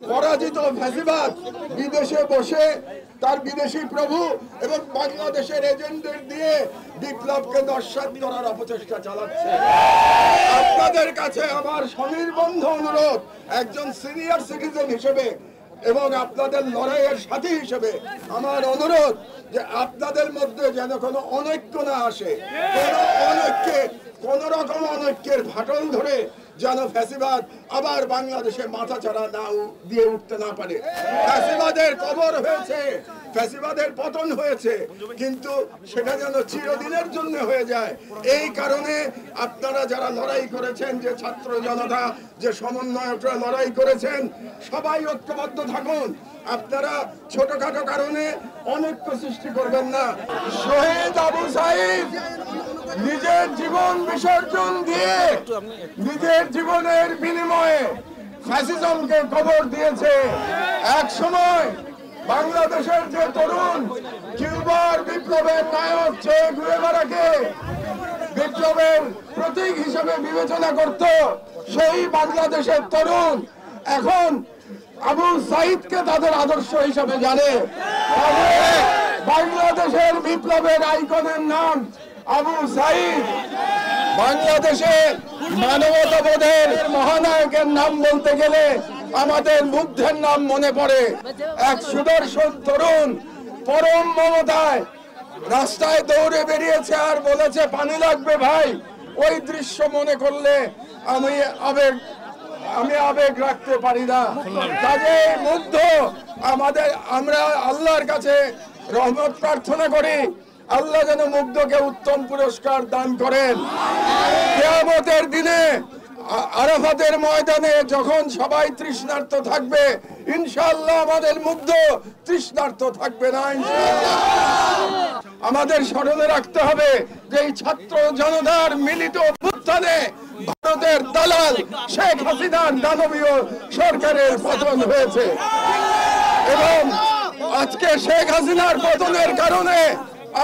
পরাজিত ফ্যাসিবাদ বিদেশে বসে তার বিদেশি প্রভু এবং বাংলাদেশের এজেন্টদের দিয়ে বিপ্লবকে নস্যাৎ করার অপচেষ্টা চালাচ্ছে। আপনাদের কাছে আমার সনির্বন্ধ অনুরোধ, একজন সিনিয়র সিটিজেন হিসেবে এবং আপনাদের লড়াইয়ের সাথী হিসেবে আমার অনুরোধ যে আপনাদের মধ্যে যেন কোনো অনৈক্য না আসে, কোন রকম অনৈক্যের ফাটল ধরে যেন ফ্যাসিবাদ আবার বাংলাদেশে মাথাচাড়া না দিয়ে উঠতে না পারে। ফ্যাসিবাদের কবর হয়েছে, ফ্যাসিবাদের পতন হয়েছে, কিন্তু সেটা যেন চিরদিনের জন্য হয়ে যায়। এই কারণে আপনারা যারা লড়াই করেছেন, যে ছাত্র জনতা, যে সমন্বয়করা লড়াই করেছেন, সবাই ঐক্যবদ্ধ থাকুন। আপনারা ছোটখাটো কারণে অনৈক্য সৃষ্টি করবেন না। শহীদ আবু সাঈদ নিজের জীবন বিসর্জন দিয়ে, নিজের জীবনের বিনিময়ে ফ্যাসিজমকে কবর দিয়েছে। এক সময় বাংলাদেশের যে তরুণ কিউবার বিপ্লবের নায়ক চে গুয়েভারাকে বিপ্লবের প্রতীক হিসেবে বিবেচনা করত, সেই বাংলাদেশের তরুণ এখন আবু সাঈদকে তাদের আদর্শ হিসেবে জানে। বাংলাদেশের বিপ্লবের আইকনের নাম আবু সাঈদ। বাংলাদেশে মানবতাবোধের মহানায়কের নাম বলতে গেলে আমাদের বুদ্ধের নাম মনে পড়ে। এক সুদর্শন তরুণ পরম মমতায় রাস্তায় দৌড়ে বেরিয়েছে আর বলেছে পানি লাগবে ভাই। ওই দৃশ্য মনে করলে আমি আবেগ রাখতে পারি না। কাজে মুগ্ধ আমরা আল্লাহর কাছে রহমত প্রার্থনা করি, আল্লাহ যেন মুগ্ধকে উত্তম পুরস্কার দান করেন। কিয়ামতের দিনে আরাফাতের ময়দানে যখন সবাই তৃষ্ণার্ত থাকবে, ইনশাআল্লাহ আমাদের মুগ্ধ তৃষ্ণার্ত থাকবে না। ইনশাআল্লাহ আমাদের স্মরণে রাখতে হবে যে এই ছাত্র জনতার মিলিত অভ্যুত্থানে ভারতের দালাল শেখ হাসিনার দানবীয় সরকারের পতন হয়েছে এবং আজকে শেখ হাসিনার পতনের কারণে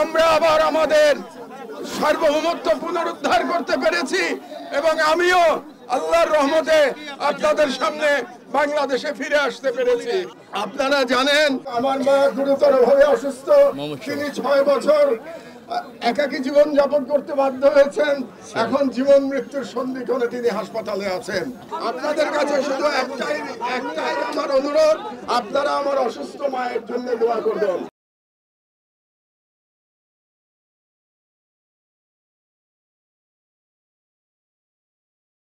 আমরা আবার আমাদের সার্বভৌমত্ব পুনরুদ্ধার করতে পেরেছি এবং আমিও আল্লাহর রহমতে আপনাদের সামনে বাংলাদেশে ফিরে আসতে পেরেছি। আপনারা জানেন আমার মা গুরুতরভাবে অসুস্থ। তিনি 6 বছর একাকী জীবন যাপন করতে বাধ্য হয়েছেন। এখন জীবন মৃত্যুর সন্ধিক্ষণে তিনি হাসপাতালে আছেন। আপনাদের কাছে শুধু একটাই আমার অনুরোধ, আপনারা আমার অসুস্থ মায়ের জন্য দোয়া করবেন।